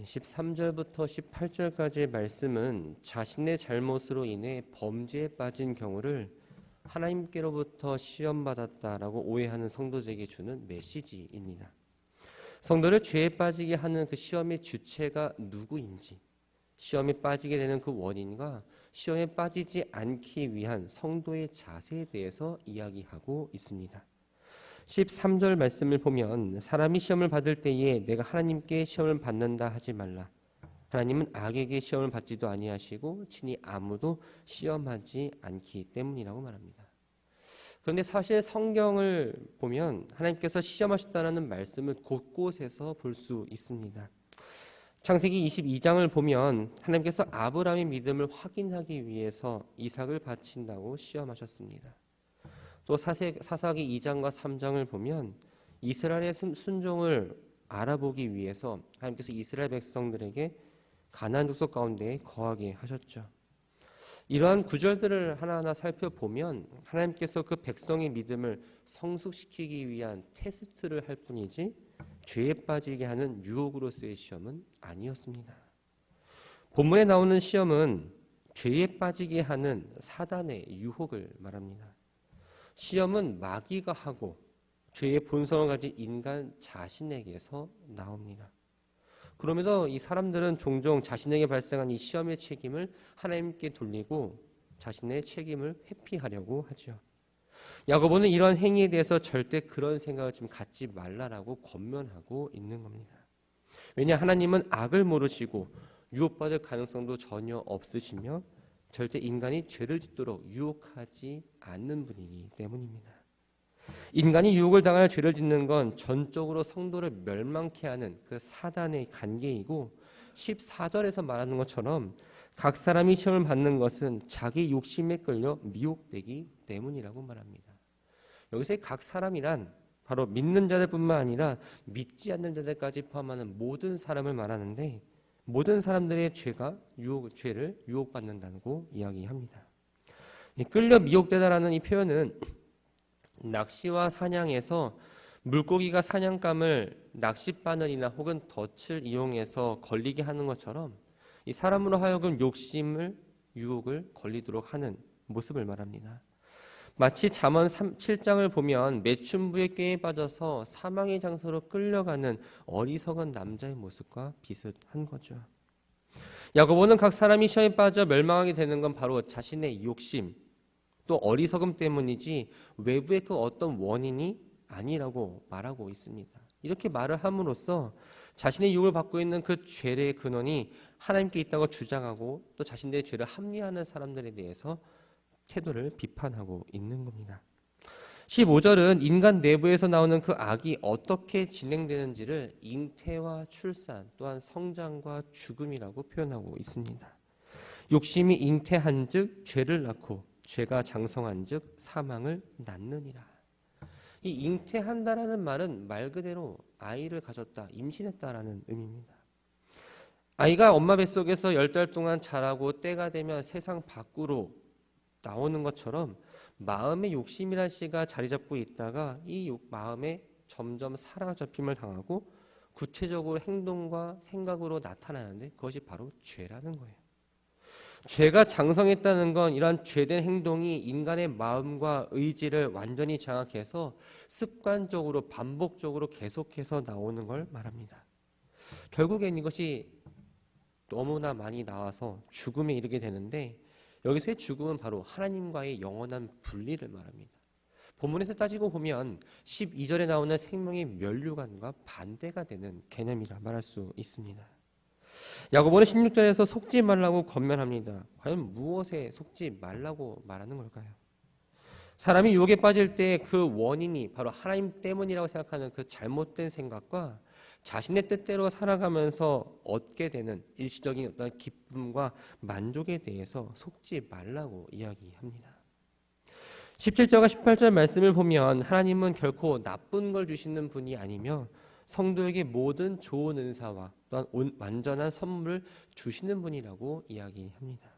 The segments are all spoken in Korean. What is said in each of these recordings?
13절부터 18절까지의 말씀은 자신의 잘못으로 인해 범죄에 빠진 경우를 하나님께로부터 시험받았다라고 오해하는 성도들에게 주는 메시지입니다. 성도를 죄에 빠지게 하는 그 시험의 주체가 누구인지, 시험에 빠지게 되는 그 원인과 시험에 빠지지 않기 위한 성도의 자세에 대해서 이야기하고 있습니다. 13절 말씀을 보면 사람이 시험을 받을 때에 내가 하나님께 시험을 받는다 하지 말라. 하나님은 악에게 시험을 받지도 아니하시고 친히 아무도 시험하지 않기 때문이라고 말합니다. 그런데 사실 성경을 보면 하나님께서 시험하셨다는 말씀을 곳곳에서 볼 수 있습니다. 창세기 22장을 보면 하나님께서 아브라함의 믿음을 확인하기 위해서 이삭을 바친다고 시험하셨습니다. 또 사사기 2장과 3장을 보면 이스라엘의 순종을 알아보기 위해서 하나님께서 이스라엘 백성들에게 가나안 족속 가운데 거하게 하셨죠. 이러한 구절들을 하나하나 살펴보면 하나님께서 그 백성의 믿음을 성숙시키기 위한 테스트를 할 뿐이지 죄에 빠지게 하는 유혹으로서의 시험은 아니었습니다. 본문에 나오는 시험은 죄에 빠지게 하는 사단의 유혹을 말합니다. 시험은 마귀가 하고 죄의 본성을 가진 인간 자신에게서 나옵니다. 그럼에도 이 사람들은 종종 자신에게 발생한 이 시험의 책임을 하나님께 돌리고 자신의 책임을 회피하려고 하죠. 야고보는 이러한 행위에 대해서 절대 그런 생각을 지금 갖지 말라라고 권면하고 있는 겁니다. 왜냐 하나님은 악을 모르시고 유혹받을 가능성도 전혀 없으시며 절대 인간이 죄를 짓도록 유혹하지 않는 분이기 때문입니다. 인간이 유혹을 당하여 죄를 짓는 건 전적으로 성도를 멸망케 하는 그 사단의 관계이고 14절에서 말하는 것처럼 각 사람이 시험을 받는 것은 자기 욕심에 끌려 미혹되기 때문이라고 말합니다. 여기서의 각 사람이란 바로 믿는 자들뿐만 아니라 믿지 않는 자들까지 포함하는 모든 사람을 말하는데 모든 사람들의 죄를 유혹받는다고 이야기합니다. 끌려 미혹되다라는 이 표현은 낚시와 사냥에서 물고기가 사냥감을 낚싯바늘이나 혹은 덫을 이용해서 걸리게 하는 것처럼 이 사람으로 하여금 유혹을 걸리도록 하는 모습을 말합니다. 마치 잠언 7장을 보면 매춘부의 꾀에 빠져서 사망의 장소로 끌려가는 어리석은 남자의 모습과 비슷한 거죠. 야고보는 각 사람이 시험에 빠져 멸망하게 되는 건 바로 자신의 욕심 또 어리석음 때문이지 외부의 그 어떤 원인이 아니라고 말하고 있습니다. 이렇게 말을 함으로써 자신의 유혹을 받고 있는 그 죄의 근원이 하나님께 있다고 주장하고 또 자신들의 죄를 합리화하는 사람들에 대해서 태도를 비판하고 있는 겁니다. 15절은 인간 내부에서 나오는 그 악이 어떻게 진행되는지를 잉태와 출산 또한 성장과 죽음이라고 표현하고 있습니다. 욕심이 잉태한 즉 죄를 낳고 죄가 장성한 즉 사망을 낳느니라. 이 잉태한다라는 말은 말 그대로 아이를 가졌다, 임신했다라는 의미입니다. 아이가 엄마 뱃속에서 10달 동안 자라고 때가 되면 세상 밖으로 나오는 것처럼 마음의 욕심이란 씨가 자리 잡고 있다가 이 마음에 점점 사로잡힘을 당하고 구체적으로 행동과 생각으로 나타나는데 그것이 바로 죄라는 거예요. 죄가 장성했다는 건 이러한 죄된 행동이 인간의 마음과 의지를 완전히 장악해서 습관적으로 반복적으로 계속해서 나오는 걸 말합니다. 결국엔 이것이 너무나 많이 나와서 죽음에 이르게 되는데 여기서의 죽음은 바로 하나님과의 영원한 분리를 말합니다. 본문에서 따지고 보면 12절에 나오는 생명의 면류관과 반대가 되는 개념이라 말할 수 있습니다. 야고보는 16절에서 속지 말라고 권면합니다. 과연 무엇에 속지 말라고 말하는 걸까요? 사람이 유혹에 빠질 때 그 원인이 바로 하나님 때문이라고 생각하는 그 잘못된 생각과 자신의 뜻대로 살아가면서 얻게 되는 일시적인 어떤 기쁨과 만족에 대해서 속지 말라고 이야기합니다. 17절과 18절 말씀을 보면 하나님은 결코 나쁜 걸 주시는 분이 아니며 성도에게 모든 좋은 은사와 또한 완전한 선물을 주시는 분이라고 이야기합니다.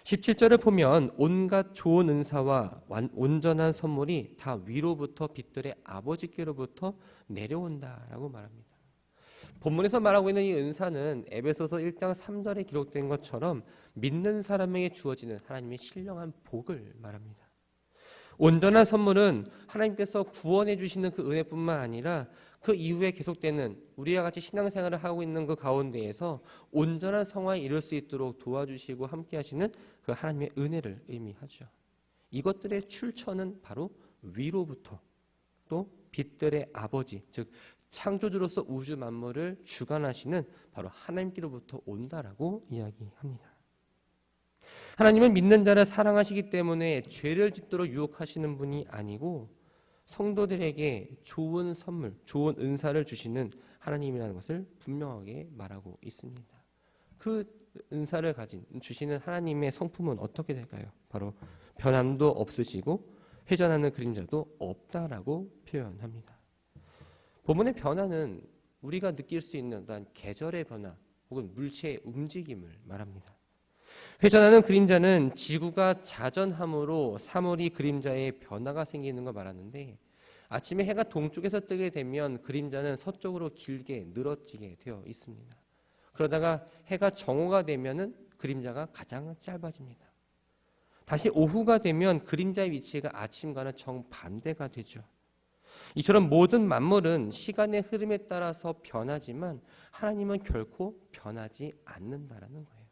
17절을 보면 온갖 좋은 은사와 온전한 선물이 다 위로부터 빛들의 아버지께로부터 내려온다라고 말합니다. 본문에서 말하고 있는 이 은사는 에베소서 1장 3절에 기록된 것처럼 믿는 사람에게 주어지는 하나님의 신령한 복을 말합니다. 온전한 선물은 하나님께서 구원해 주시는 그 은혜뿐만 아니라 그 이후에 계속되는 우리와 같이 신앙생활을 하고 있는 그 가운데에서 온전한 성화에 이룰 수 있도록 도와주시고 함께 하시는 그 하나님의 은혜를 의미하죠. 이것들의 출처는 바로 위로부터 또 빛들의 아버지, 즉 창조주로서 우주 만물을 주관하시는 바로 하나님께로부터 온다라고 이야기합니다. 하나님은 믿는 자를 사랑하시기 때문에 죄를 짓도록 유혹하시는 분이 아니고 성도들에게 좋은 선물, 좋은 은사를 주시는 하나님이라는 것을 분명하게 말하고 있습니다. 그 은사를 주시는 하나님의 성품은 어떻게 될까요? 바로 변함도 없으시고 회전하는 그림자도 없다라고 표현합니다. 본문의 변화는 우리가 느낄 수 있는 어떤 계절의 변화 혹은 물체의 움직임을 말합니다. 회전하는 그림자는 지구가 자전함으로 사물이 그림자에 변화가 생기는 걸 말하는데 아침에 해가 동쪽에서 뜨게 되면 그림자는 서쪽으로 길게 늘어지게 되어 있습니다. 그러다가 해가 정오가 되면은 그림자가 가장 짧아집니다. 다시 오후가 되면 그림자의 위치가 아침과는 정반대가 되죠. 이처럼 모든 만물은 시간의 흐름에 따라서 변하지만 하나님은 결코 변하지 않는다라는 거예요.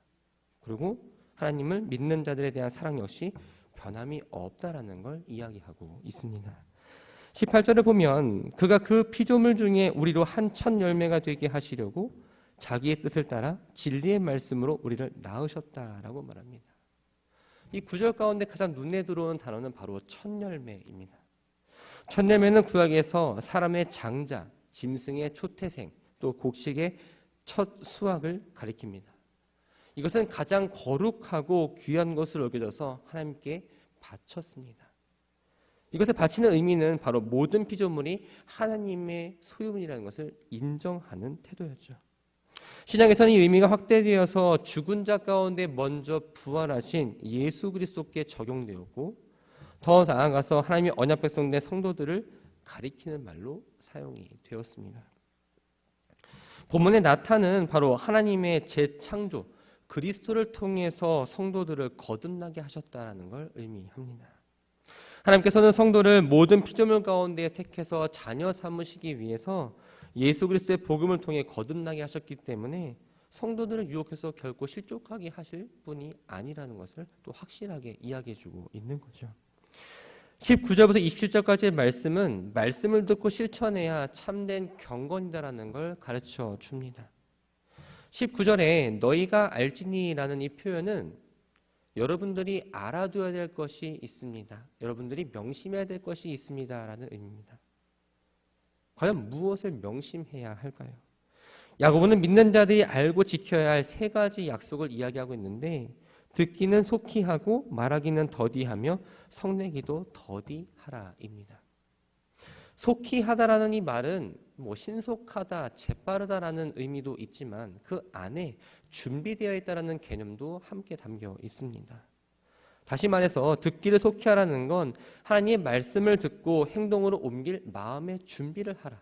그리고 하나님을 믿는 자들에 대한 사랑 역시 변함이 없다라는 걸 이야기하고 있습니다. 18절을 보면 그가 그 피조물 중에 우리로 한 첫 열매가 되게 하시려고 자기의 뜻을 따라 진리의 말씀으로 우리를 낳으셨다라고 말합니다. 이 구절 가운데 가장 눈에 들어오는 단어는 바로 첫 열매입니다. 첫 열매는 구약에서 사람의 장자, 짐승의 초태생, 또 곡식의 첫 수확을 가리킵니다. 이것은 가장 거룩하고 귀한 것으로 여겨져서 하나님께 바쳤습니다. 이것을 바치는 의미는 바로 모든 피조물이 하나님의 소유물이라는 것을 인정하는 태도였죠. 신약에서는 이 의미가 확대되어서 죽은 자 가운데 먼저 부활하신 예수 그리스도께 적용되었고 더 나아가서 하나님의 언약 백성된 성도들을 가리키는 말로 사용이 되었습니다. 본문의 나타는 바로 하나님의 재창조, 그리스도를 통해서 성도들을 거듭나게 하셨다는 걸 의미합니다. 하나님께서는 성도를 모든 피조물 가운데 택해서 자녀 삼으시기 위해서 예수 그리스도의 복음을 통해 거듭나게 하셨기 때문에 성도들을 유혹해서 결코 실족하게 하실 분이 아니라는 것을 또 확실하게 이야기해주고 있는 거죠. 19절부터 27절까지의 말씀은 말씀을 듣고 실천해야 참된 경건이다라는 걸 가르쳐 줍니다. 19절에 너희가 알지니라는 이 표현은 여러분들이 알아둬야 될 것이 있습니다. 여러분들이 명심해야 될 것이 있습니다라는 의미입니다. 과연 무엇을 명심해야 할까요? 야고보는 믿는 자들이 알고 지켜야 할 세 가지 약속을 이야기하고 있는데 듣기는 속히 하고 말하기는 더디하며 성내기도 더디하라입니다. 속히 하다라는 이 말은 신속하다, 재빠르다라는 의미도 있지만 그 안에 준비되어 있다라는 개념도 함께 담겨 있습니다. 다시 말해서 듣기를 속히 하라는 건 하나님의 말씀을 듣고 행동으로 옮길 마음의 준비를 하라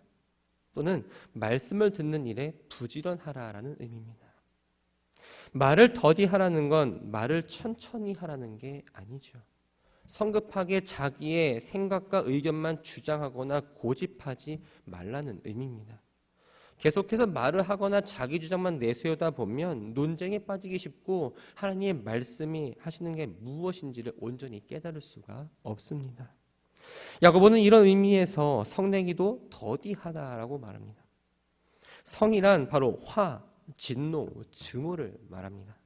또는 말씀을 듣는 일에 부지런하라라는 의미입니다. 말을 더디하라는 건 말을 천천히 하라는 게 아니죠. 성급하게 자기의 생각과 의견만 주장하거나 고집하지 말라는 의미입니다. 계속해서 말을 하거나 자기 주장만 내세우다 보면 논쟁에 빠지기 쉽고 하나님의 말씀이 하시는 게 무엇인지를 온전히 깨달을 수가 없습니다. 야고보는 이런 의미에서 성내기도 더디하다라고 말합니다. 성이란 바로 화, 진노, 증오를 말합니다.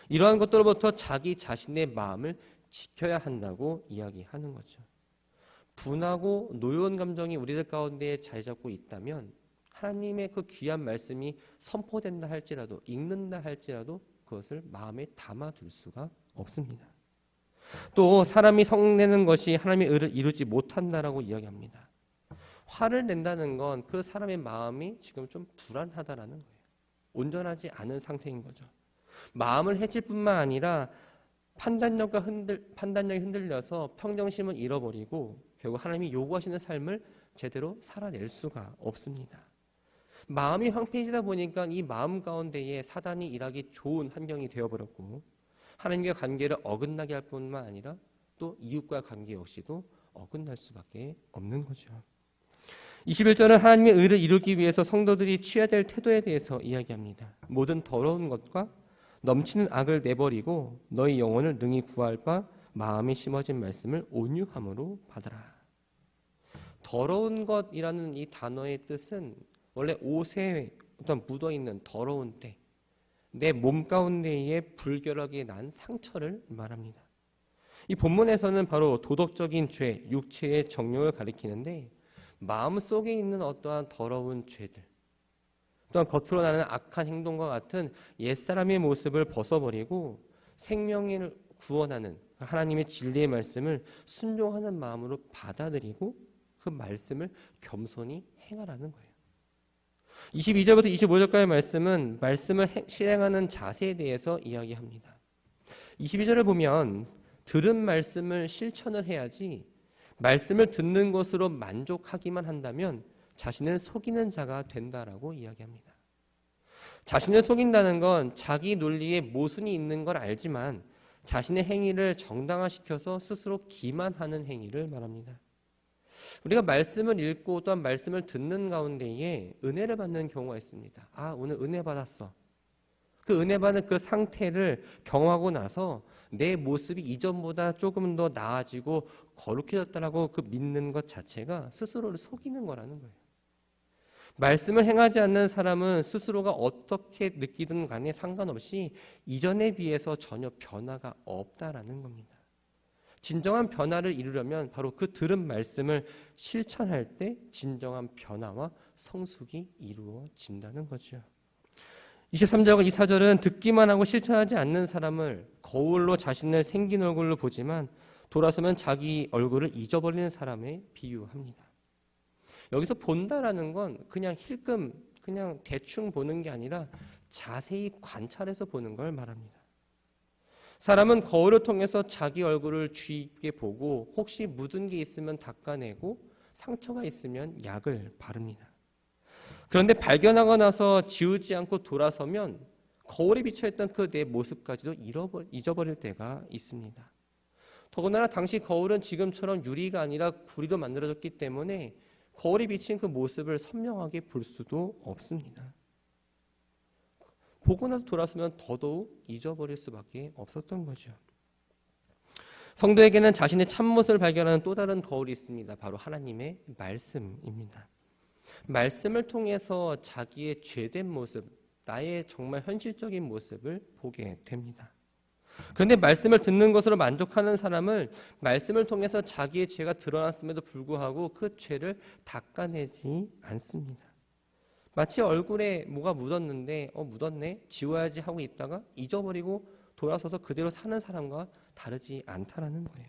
이러한 것들로부터 자기 자신의 마음을 지켜야 한다고 이야기하는 거죠. 분하고 노여운 감정이 우리들 가운데 자리 잡고 있다면 하나님의 그 귀한 말씀이 선포된다 할지라도 읽는다 할지라도 그것을 마음에 담아둘 수가 없습니다. 또 사람이 성내는 것이 하나님의 의를 이루지 못한다라고 이야기합니다. 화를 낸다는 건 그 사람의 마음이 지금 좀 불안하다라는 거예요. 온전하지 않은 상태인 거죠. 마음을 해칠 뿐만 아니라 판단력이 흔들려서 평정심을 잃어버리고 결국 하나님이 요구하시는 삶을 제대로 살아낼 수가 없습니다. 마음이 황폐해지다 보니까 이 마음 가운데에 사단이 일하기 좋은 환경이 되어버렸고 하나님과 관계를 어긋나게 할 뿐만 아니라 또 이웃과 관계 역시도 어긋날 수밖에 없는 거죠. 21절은 하나님의 의를 이루기 위해서 성도들이 취해야 될 태도에 대해서 이야기합니다. 모든 더러운 것과 넘치는 악을 내버리고 너희 영혼을 능히 구할 바 마음에 심어진 말씀을 온유함으로 받아라. 더러운 것이라는 이 단어의 뜻은 원래 옷에 어떤 묻어있는 더러운 때, 내 몸 가운데에 불결하게 난 상처를 말합니다. 이 본문에서는 바로 도덕적인 죄, 육체의 정욕을 가리키는데 마음 속에 있는 어떠한 더러운 죄들, 또한 겉으로 나는 악한 행동과 같은 옛사람의 모습을 벗어버리고 생명을 구원하는 하나님의 진리의 말씀을 순종하는 마음으로 받아들이고 그 말씀을 겸손히 행하라는 거예요. 22절부터 25절까지의 말씀은 말씀을 실행하는 자세에 대해서 이야기합니다. 22절을 보면 들은 말씀을 실천을 해야지 말씀을 듣는 것으로 만족하기만 한다면 자신을 속이는 자가 된다라고 이야기합니다. 자신을 속인다는 건 자기 논리에 모순이 있는 걸 알지만 자신의 행위를 정당화시켜서 스스로 기만하는 행위를 말합니다. 우리가 말씀을 읽고 또한 말씀을 듣는 가운데에 은혜를 받는 경우가 있습니다. 오늘 은혜 받았어. 그 은혜 받는 그 상태를 경험하고 나서 내 모습이 이전보다 조금 더 나아지고 거룩해졌다라고 그 믿는 것 자체가 스스로를 속이는 거라는 거예요. 말씀을 행하지 않는 사람은 스스로가 어떻게 느끼든 간에 상관없이 이전에 비해서 전혀 변화가 없다라는 겁니다. 진정한 변화를 이루려면 바로 그 들은 말씀을 실천할 때 진정한 변화와 성숙이 이루어진다는 거죠. 23절과 24절은 듣기만 하고 실천하지 않는 사람을 거울로 자신을 생긴 얼굴로 보지만 돌아서면 자기 얼굴을 잊어버리는 사람에 비유합니다. 여기서 본다라는 건 그냥 힐끔 그냥 대충 보는 게 아니라 자세히 관찰해서 보는 걸 말합니다. 사람은 거울을 통해서 자기 얼굴을 주의 있게 보고 혹시 묻은 게 있으면 닦아내고 상처가 있으면 약을 바릅니다. 그런데 발견하고 나서 지우지 않고 돌아서면 거울에 비춰있던 그 내 모습까지도 잊어버릴 때가 있습니다. 더군다나 당시 거울은 지금처럼 유리가 아니라 구리로 만들어졌기 때문에 거울에 비친 그 모습을 선명하게 볼 수도 없습니다. 보고 나서 돌아서면 더더욱 잊어버릴 수밖에 없었던 거죠. 성도에게는 자신의 참모습을 발견하는 또 다른 거울이 있습니다. 바로 하나님의 말씀입니다. 말씀을 통해서 자기의 죄된 모습, 나의 정말 현실적인 모습을 보게 됩니다. 그런데 말씀을 듣는 것으로 만족하는 사람은 말씀을 통해서 자기의 죄가 드러났음에도 불구하고 그 죄를 닦아내지 않습니다. 마치 얼굴에 뭐가 묻었는데 묻었네 지워야지 하고 있다가 잊어버리고 돌아서서 그대로 사는 사람과 다르지 않다라는 거예요.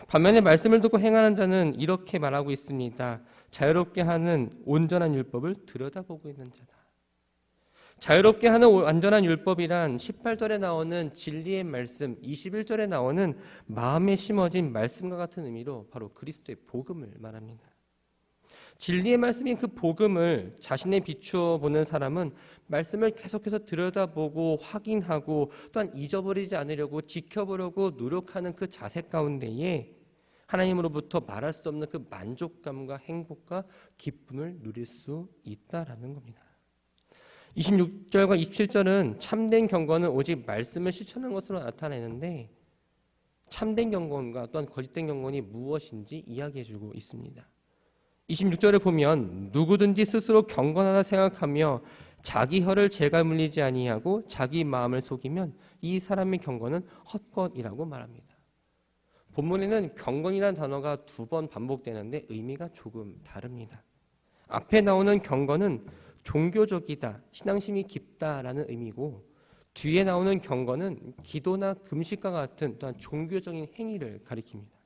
반면에 말씀을 듣고 행하는 자는 이렇게 말하고 있습니다. 자유롭게 하는 온전한 율법을 들여다보고 있는 자다. 자유롭게 하는 완전한 율법이란 18절에 나오는 진리의 말씀, 21절에 나오는 마음에 심어진 말씀과 같은 의미로 바로 그리스도의 복음을 말합니다. 진리의 말씀인 그 복음을 자신에 비추어 보는 사람은 말씀을 계속해서 들여다보고 확인하고 또한 잊어버리지 않으려고 지켜보려고 노력하는 그 자세 가운데에 하나님으로부터 말할 수 없는 그 만족감과 행복과 기쁨을 누릴 수 있다라는 겁니다. 26절과 27절은 참된 경건은 오직 말씀을 실천하는 것으로 나타내는데 참된 경건과 또한 거짓된 경건이 무엇인지 이야기해주고 있습니다. 26절을 보면 누구든지 스스로 경건하다 생각하며 자기 혀를 재가 물리지 아니하고 자기 마음을 속이면 이 사람의 경건은 헛것이라고 말합니다. 본문에는 경건이라는 단어가 2번 반복되는데 의미가 조금 다릅니다. 앞에 나오는 경건은 종교적이다, 신앙심이 깊다라는 의미고 뒤에 나오는 경건은 기도나 금식과 같은 또한 종교적인 행위를 가리킵니다.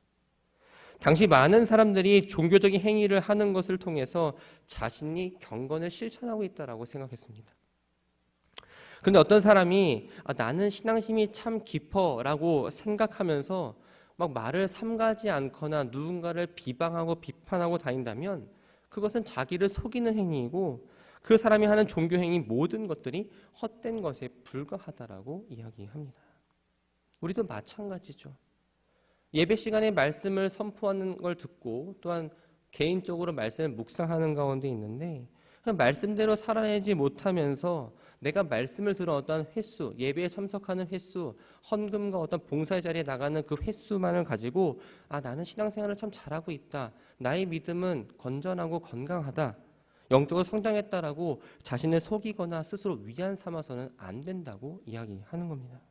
당시 많은 사람들이 종교적인 행위를 하는 것을 통해서 자신이 경건을 실천하고 있다라고 생각했습니다. 그런데 어떤 사람이 나는 신앙심이 참 깊어라고 생각하면서 막 말을 삼가지 않거나 누군가를 비방하고 비판하고 다닌다면 그것은 자기를 속이는 행위이고 그 사람이 하는 종교행위 모든 것들이 헛된 것에 불과하다라고 이야기합니다. 우리도 마찬가지죠. 예배 시간에 말씀을 선포하는 걸 듣고 또한 개인적으로 말씀을 묵상하는 가운데 있는데 말씀대로 살아내지 못하면서 내가 말씀을 들어 어떤 횟수, 예배에 참석하는 횟수, 헌금과 어떤 봉사의 자리에 나가는 그 횟수만을 가지고 나는 신앙생활을 참 잘하고 있다. 나의 믿음은 건전하고 건강하다. 영적으로 성장했다라고 자신을 속이거나 스스로 위안 삼아서는 안 된다고 이야기하는 겁니다.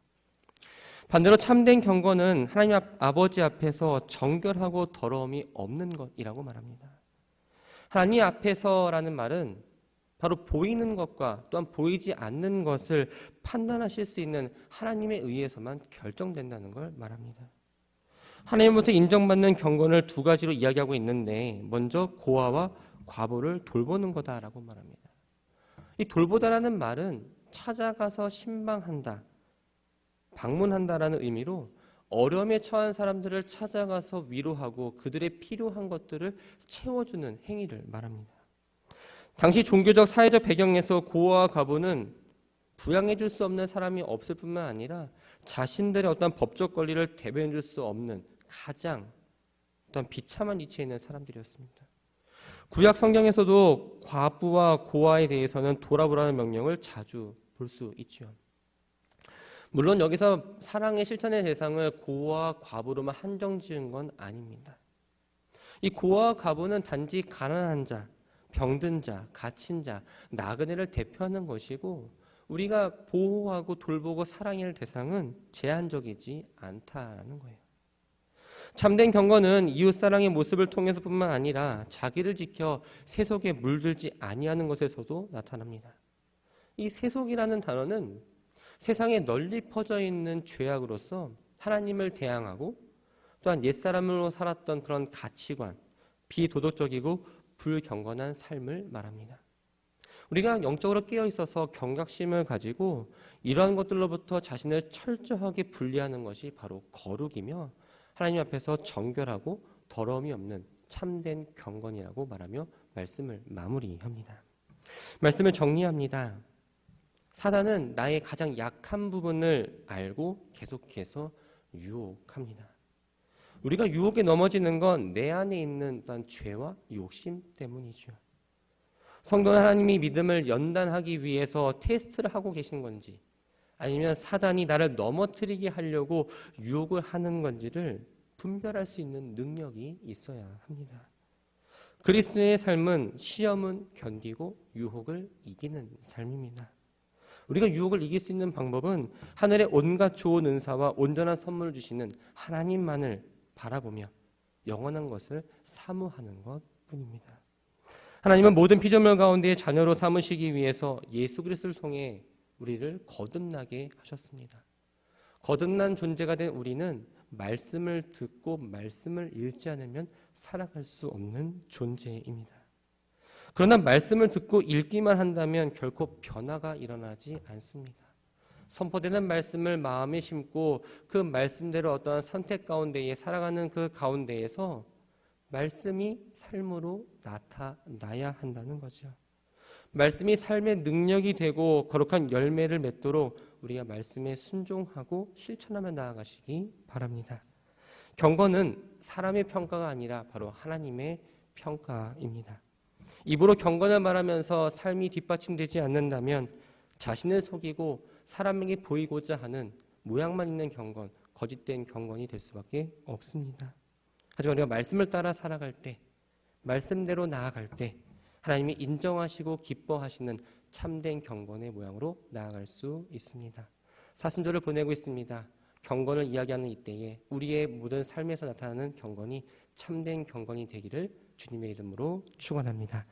반대로 참된 경건은 하나님 아버지 앞에서 정결하고 더러움이 없는 것이라고 말합니다. 하나님 앞에서라는 말은 바로 보이는 것과 또한 보이지 않는 것을 판단하실 수 있는 하나님에 의해서만 결정된다는 걸 말합니다. 하나님부터 인정받는 경건을 두 가지로 이야기하고 있는데 먼저 고아와 과부를 돌보는 거다라고 말합니다. 이 돌보다라는 말은 찾아가서 신방한다, 방문한다라는 의미로 어려움에 처한 사람들을 찾아가서 위로하고 그들의 필요한 것들을 채워주는 행위를 말합니다. 당시 종교적 사회적 배경에서 고아와 과부는 부양해 줄 수 없는 사람이 없을 뿐만 아니라 자신들의 어떤 법적 권리를 대변해 줄 수 없는 가장 어떤 비참한 위치에 있는 사람들이었습니다. 구약 성경에서도 과부와 고아에 대해서는 돌아보라는 명령을 자주 볼 수 있죠. 물론 여기서 사랑의 실천의 대상을 고아와 과부로만 한정 지은 건 아닙니다. 이 고아와 과부는 단지 가난한 자, 병든 자, 갇힌 자, 나그네를 대표하는 것이고 우리가 보호하고 돌보고 사랑해야 할 대상은 제한적이지 않다라는 거예요. 참된 경건은 이웃사랑의 모습을 통해서뿐만 아니라 자기를 지켜 세속에 물들지 아니하는 것에서도 나타납니다. 이 세속이라는 단어는 세상에 널리 퍼져 있는 죄악으로서 하나님을 대항하고 또한 옛사람으로 살았던 그런 가치관, 비도덕적이고 불경건한 삶을 말합니다. 우리가 영적으로 깨어 있어서 경각심을 가지고 이러한 것들로부터 자신을 철저하게 분리하는 것이 바로 거룩이며 하나님 앞에서 정결하고 더러움이 없는 참된 경건이라고 말하며 말씀을 마무리합니다. 말씀을 정리합니다. 사단은 나의 가장 약한 부분을 알고 계속해서 유혹합니다. 우리가 유혹에 넘어지는 건 내 안에 있는 어떤 죄와 욕심 때문이죠. 성도는 하나님이 믿음을 연단하기 위해서 테스트를 하고 계신 건지 아니면 사단이 나를 넘어뜨리게 하려고 유혹을 하는 건지를 분별할 수 있는 능력이 있어야 합니다. 그리스도의 삶은 시험은 견디고 유혹을 이기는 삶입니다. 우리가 유혹을 이길 수 있는 방법은 하늘의 온갖 좋은 은사와 온전한 선물을 주시는 하나님만을 바라보며 영원한 것을 사모하는 것뿐입니다. 하나님은 모든 피조물 가운데 자녀로 삼으시기 위해서 예수 그리스도를 통해 우리를 거듭나게 하셨습니다. 거듭난 존재가 된 우리는 말씀을 듣고 말씀을 읽지 않으면 살아갈 수 없는 존재입니다. 그러나 말씀을 듣고 읽기만 한다면 결코 변화가 일어나지 않습니다. 선포되는 말씀을 마음에 심고 그 말씀대로 어떠한 선택 가운데에 살아가는 그 가운데에서 말씀이 삶으로 나타나야 한다는 거죠. 말씀이 삶의 능력이 되고 거룩한 열매를 맺도록 우리가 말씀에 순종하고 실천하며 나아가시기 바랍니다. 경건은 사람의 평가가 아니라 바로 하나님의 평가입니다. 입으로 경건을 말하면서 삶이 뒷받침되지 않는다면 자신을 속이고 사람에게 보이고자 하는 모양만 있는 경건, 거짓된 경건이 될 수밖에 없습니다. 하지만 우리가 말씀을 따라 살아갈 때, 말씀대로 나아갈 때 하나님이 인정하시고 기뻐하시는 참된 경건의 모양으로 나아갈 수 있습니다. 사순절을 보내고 있습니다. 경건을 이야기하는 이때에 우리의 모든 삶에서 나타나는 경건이 참된 경건이 되기를 주님의 이름으로 축원합니다.